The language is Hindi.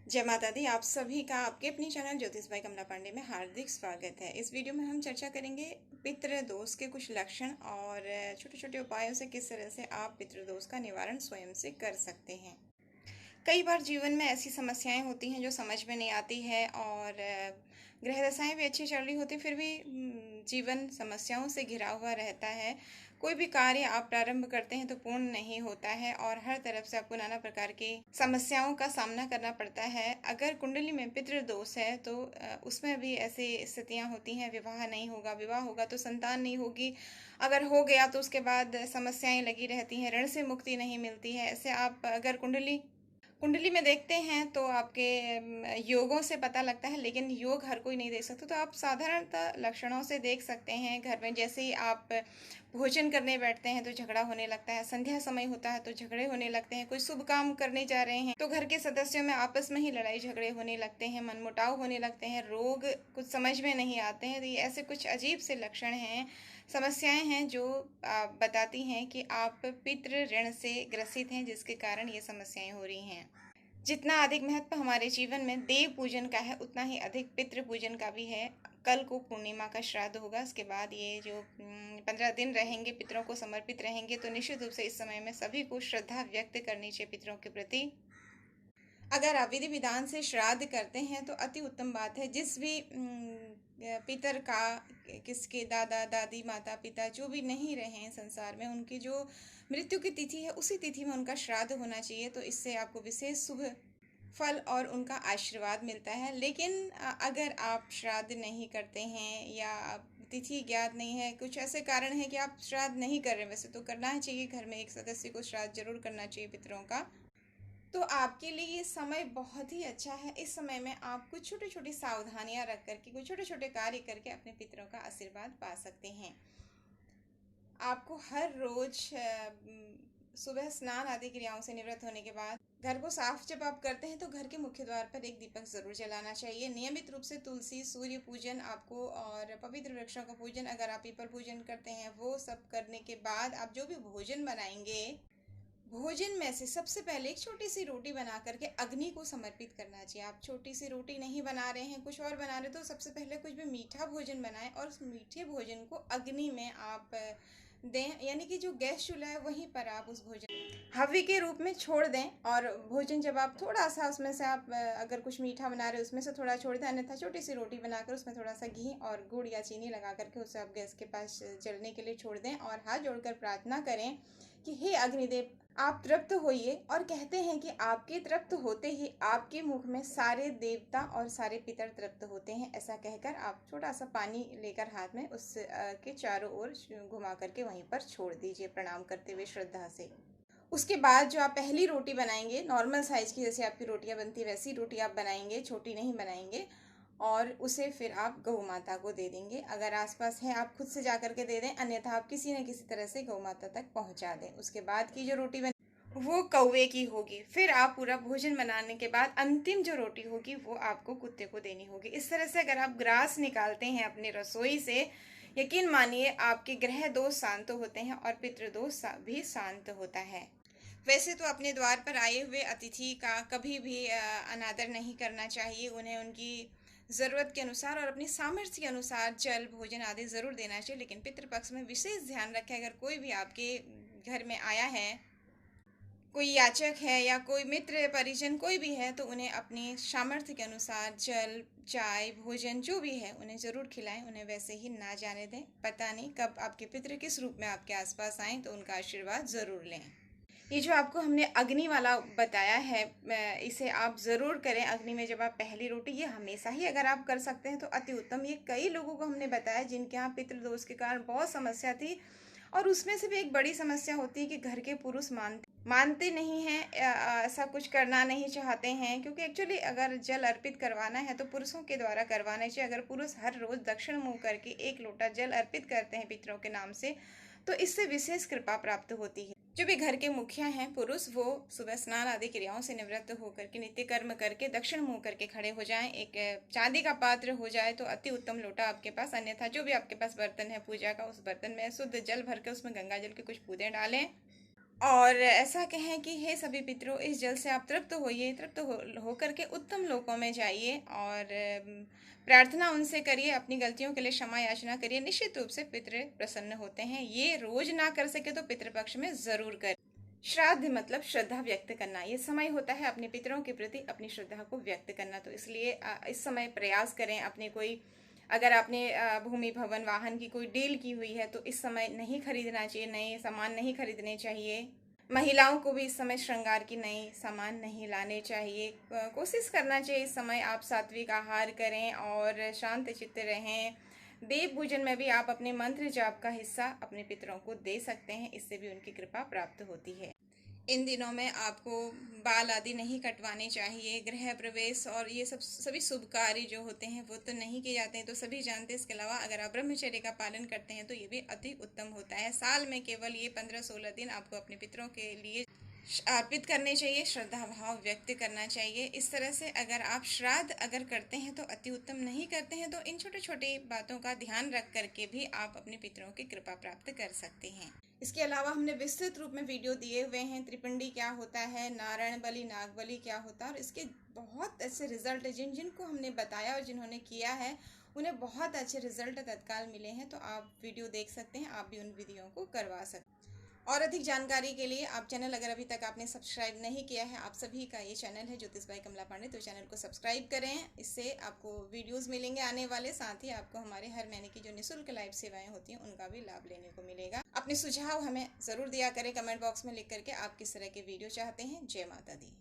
जय माता दी। आप सभी का आपके अपनी चैनल ज्योतिष भाई कमला पांडे में हार्दिक स्वागत है। इस वीडियो में हम चर्चा करेंगे पितृ दोष के कुछ लक्षण और छोटे छोटे उपायों से किस तरह से आप पितृ दोष का निवारण स्वयं से कर सकते हैं। कई बार जीवन में ऐसी समस्याएं होती हैं जो समझ में नहीं आती है और ग्रह दशाएं भी अच्छी चल रही होती, फिर भी जीवन समस्याओं से घिरा हुआ रहता है। कोई भी कार्य आप प्रारंभ करते हैं तो पूर्ण नहीं होता है और हर तरफ से आपको नाना प्रकार की समस्याओं का सामना करना पड़ता है। अगर कुंडली में पितृ दोष है तो उसमें भी ऐसी स्थितियां होती हैं। विवाह नहीं होगा, विवाह होगा तो संतान नहीं होगी, अगर हो गया तो उसके बाद समस्याएं लगी रहती हैं, ऋण से मुक्ति नहीं मिलती है। ऐसे आप अगर कुंडली कुंडली में देखते हैं तो आपके योगों से पता लगता है, लेकिन योग हर कोई नहीं देख सकता। तो आप साधारणतः लक्षणों से देख सकते हैं। घर में जैसे ही आप भोजन करने बैठते हैं तो झगड़ा होने लगता है, संध्या समय होता है तो झगड़े होने लगते हैं, कोई शुभ काम करने जा रहे हैं तो घर के सदस्यों में आपस में ही लड़ाई झगड़े होने लगते हैं, मनमुटाव होने लगते हैं, रोग कुछ समझ में नहीं आते हैं। तो ये ऐसे कुछ अजीब से लक्षण हैं, समस्याएं हैं जो बताती हैं कि आप पितृ ऋण से ग्रसित हैं, जिसके कारण ये समस्याएं हो रही हैं। जितना अधिक महत्व हमारे जीवन में देव पूजन का है, उतना ही अधिक पितृ पूजन का भी है। कल को पूर्णिमा का श्राद्ध होगा, उसके बाद ये जो 15 दिन रहेंगे पितरों को समर्पित रहेंगे, तो निश्चित रूप से इस समय में सभी को श्रद्धा व्यक्त करनी चाहिए पितरों के प्रति। अगर आप विधि विधान से श्राद्ध करते हैं तो अति उत्तम बात है। जिस भी पितर का, किसके दादा दादी माता पिता जो भी नहीं रहे हैं संसार में, उनकी जो मृत्यु की तिथि है उसी तिथि में उनका श्राद्ध होना चाहिए। तो इससे आपको विशेष शुभ फल और उनका आशीर्वाद मिलता है। लेकिन अगर आप श्राद्ध नहीं करते हैं या तिथि ज्ञात नहीं है, कुछ ऐसे कारण है कि आप श्राद्ध नहीं कर रहे, वैसे तो करना ही चाहिए, घर में एक सदस्य को श्राद्ध जरूर करना चाहिए पितरों का, तो आपके लिए ये समय बहुत ही अच्छा है। इस समय में आप कुछ छोटी छोटी सावधानियां रख करके, कुछ छोटे छोटे कार्य करके अपने पितरों का आशीर्वाद पा सकते हैं। आपको हर रोज सुबह स्नान आदि क्रियाओं से निवृत्त होने के बाद घर को साफ जब आप करते हैं तो घर के मुख्य द्वार पर एक दीपक जरूर जलाना चाहिए। नियमित रूप से तुलसी, सूर्य पूजन आपको और पवित्र वृक्षों का पूजन, अगर आप पीपल पूजन करते हैं, वो सब करने के बाद आप जो भी भोजन बनाएंगे, भोजन में से सबसे पहले एक छोटी सी रोटी बना करके अग्नि को समर्पित करना चाहिए। आप छोटी सी रोटी नहीं बना रहे हैं, कुछ और बना रहे, तो सबसे पहले कुछ भी मीठा भोजन बनाएं और उस मीठे भोजन को अग्नि में आप दें, यानी कि जो गैस चूल्हा है वहीं पर आप उस भोजन हव्य के रूप में छोड़ दें। और भोजन जब आप थोड़ा सा उसमें से आप अगर कुछ मीठा बना रहे हो उसमें से थोड़ा छोड़ दें, अन्यथा छोटी सी रोटी बनाकर उसमें थोड़ा सा घी और गुड़ या चीनी लगा करके उसे आप गैस के पास जलने के लिए छोड़ दें और हाथ जोड़कर प्रार्थना करें कि हे अग्निदेव, आप तृप्त होइए। और कहते हैं कि आपके तृप्त होते ही आपके मुख में सारे देवता और सारे पितर तृप्त होते हैं। ऐसा कहकर आप छोटा सा पानी लेकर हाथ में उस के चारों ओर घुमा करके वहीं पर छोड़ दीजिए, प्रणाम करते हुए श्रद्धा से। उसके बाद जो आप पहली रोटी बनाएंगे, नॉर्मल साइज की जैसे आपकी रोटियां बनती है वैसी रोटी आप बनाएंगे, छोटी नहीं बनाएंगे, और उसे फिर आप गौ माता को दे देंगे। अगर आसपास है आप खुद से जा करके दे दें, अन्यथा आप किसी न किसी तरह से गौ माता तक पहुंचा दें। उसके बाद की जो रोटी बन वो कौवे की होगी। फिर आप पूरा भोजन बनाने के बाद अंतिम जो रोटी होगी वो आपको कुत्ते को देनी होगी। इस तरह से अगर आप ग्रास निकालते हैं अपनी रसोई से, यकीन मानिए आपके ग्रह दोष शांत होते हैं और पितृदोष भी शांत होता है। वैसे तो अपने द्वार पर आए हुए अतिथि का कभी भी अनादर नहीं करना चाहिए। उन्हें उनकी ज़रूरत के अनुसार और अपनी सामर्थ्य के अनुसार जल भोजन आदि ज़रूर देना चाहिए। लेकिन पितृपक्ष में विशेष ध्यान रखें, अगर कोई भी आपके घर में आया है, कोई याचक है या कोई मित्र परिजन कोई भी है, तो उन्हें अपनी सामर्थ्य के अनुसार जल, चाय, भोजन जो भी है उन्हें ज़रूर खिलाएं। उन्हें वैसे ही ना जाने दें। पता नहीं कब आपके पितृ किस रूप में आपके आसपास आएँ, तो उनका आशीर्वाद ज़रूर लें। ये जो आपको हमने अग्नि वाला बताया है, इसे आप ज़रूर करें। अग्नि में जब आप पहली रोटी, ये हमेशा ही अगर आप कर सकते हैं तो अति उत्तम। ये कई लोगों को हमने बताया जिनके यहाँ पितृदोष के कारण बहुत समस्या थी, और उसमें से भी एक बड़ी समस्या होती है कि घर के पुरुष मानते नहीं हैं, ऐसा कुछ करना नहीं चाहते हैं। क्योंकि एक्चुअली अगर जल अर्पित करवाना है तो पुरुषों के द्वारा करवाना चाहिए। अगर पुरुष हर रोज दक्षिण मुंह करके एक लोटा जल अर्पित करते हैं पितरों के नाम से, तो इससे विशेष कृपा प्राप्त होती है। जो भी घर के मुखिया हैं पुरुष, वो सुबह स्नान आदि क्रियाओं से निवृत्त होकर के नित्य कर्म करके दक्षिण मुंह करके खड़े हो जाएं। एक चांदी का पात्र हो जाए तो अति उत्तम लोटा आपके पास, अन्यथा जो भी आपके पास बर्तन है पूजा का, उस बर्तन में शुद्ध जल भर के उसमें गंगा जल के कुछ बूंदें डालें और ऐसा कहें कि हे सभी पितरों, इस जल से आप तृप्त होइए, तृप्त होकर के उत्तम लोकों में जाइए और प्रार्थना उनसे करिए, अपनी गलतियों के लिए क्षमा याचना करिए। निश्चित रूप से पितृ प्रसन्न होते हैं। ये रोज ना कर सके तो पितृपक्ष में जरूर करें। श्राद्ध मतलब श्रद्धा व्यक्त करना। ये समय होता है अपने पितरों के प्रति अपनी श्रद्धा को व्यक्त करना। तो इसलिए इस समय प्रयास करें। अपने कोई अगर आपने भूमि भवन वाहन की कोई डील की हुई है तो इस समय नहीं खरीदना चाहिए, नए सामान नहीं खरीदने चाहिए। महिलाओं को भी इस समय श्रृंगार की नई सामान नहीं लाने चाहिए। कोशिश करना चाहिए इस समय आप सात्विक आहार करें और शांत चित्त रहें। देव पूजन में भी आप अपने मंत्र जाप का हिस्सा अपने पितरों को दे सकते हैं, इससे भी उनकी कृपा प्राप्त होती है। इन दिनों में आपको बाल आदि नहीं कटवाने चाहिए। गृह प्रवेश और ये सब सभी शुभ कार्य जो होते हैं वो तो नहीं किए जाते हैं, तो सभी जानते हैं। इसके अलावा अगर आप ब्रह्मचर्य का पालन करते हैं तो ये भी अति उत्तम होता है। साल में केवल ये 15-16 दिन आपको अपने पितरों के लिए अर्पित करने चाहिए, श्रद्धा भाव व्यक्त करना चाहिए। इस तरह से अगर आप श्राद्ध अगर करते हैं तो अति उत्तम, नहीं करते हैं तो इन छोटे छोटे बातों का ध्यान रख करके भी आप अपने पितरों की कृपा प्राप्त कर सकते हैं। इसके अलावा हमने विस्तृत रूप में वीडियो दिए हुए हैं। त्रिपिंडी क्या होता है, नारायण बलि, नाग बलि क्या होता है, और इसके बहुत अच्छे रिजल्ट जिनको हमने बताया और जिन्होंने किया है उन्हें बहुत अच्छे रिजल्ट तत्काल मिले हैं। तो आप वीडियो देख सकते हैं, आप भी उन वीडियो को करवा सकते हैं। और अधिक जानकारी के लिए आप चैनल अगर अभी तक आपने सब्सक्राइब नहीं किया है, आप सभी का ये चैनल है ज्योतिष बाई कमला पांडे, तो चैनल को सब्सक्राइब करें। इससे आपको वीडियोस मिलेंगे आने वाले, साथ ही आपको हमारे हर महीने की जो निःशुल्क लाइव सेवाएं होती हैं उनका भी लाभ लेने को मिलेगा। अपने सुझाव हमें ज़रूर दिया करें कमेंट बॉक्स में लिख करके, आप किस तरह के वीडियो चाहते हैं। जय माता दी।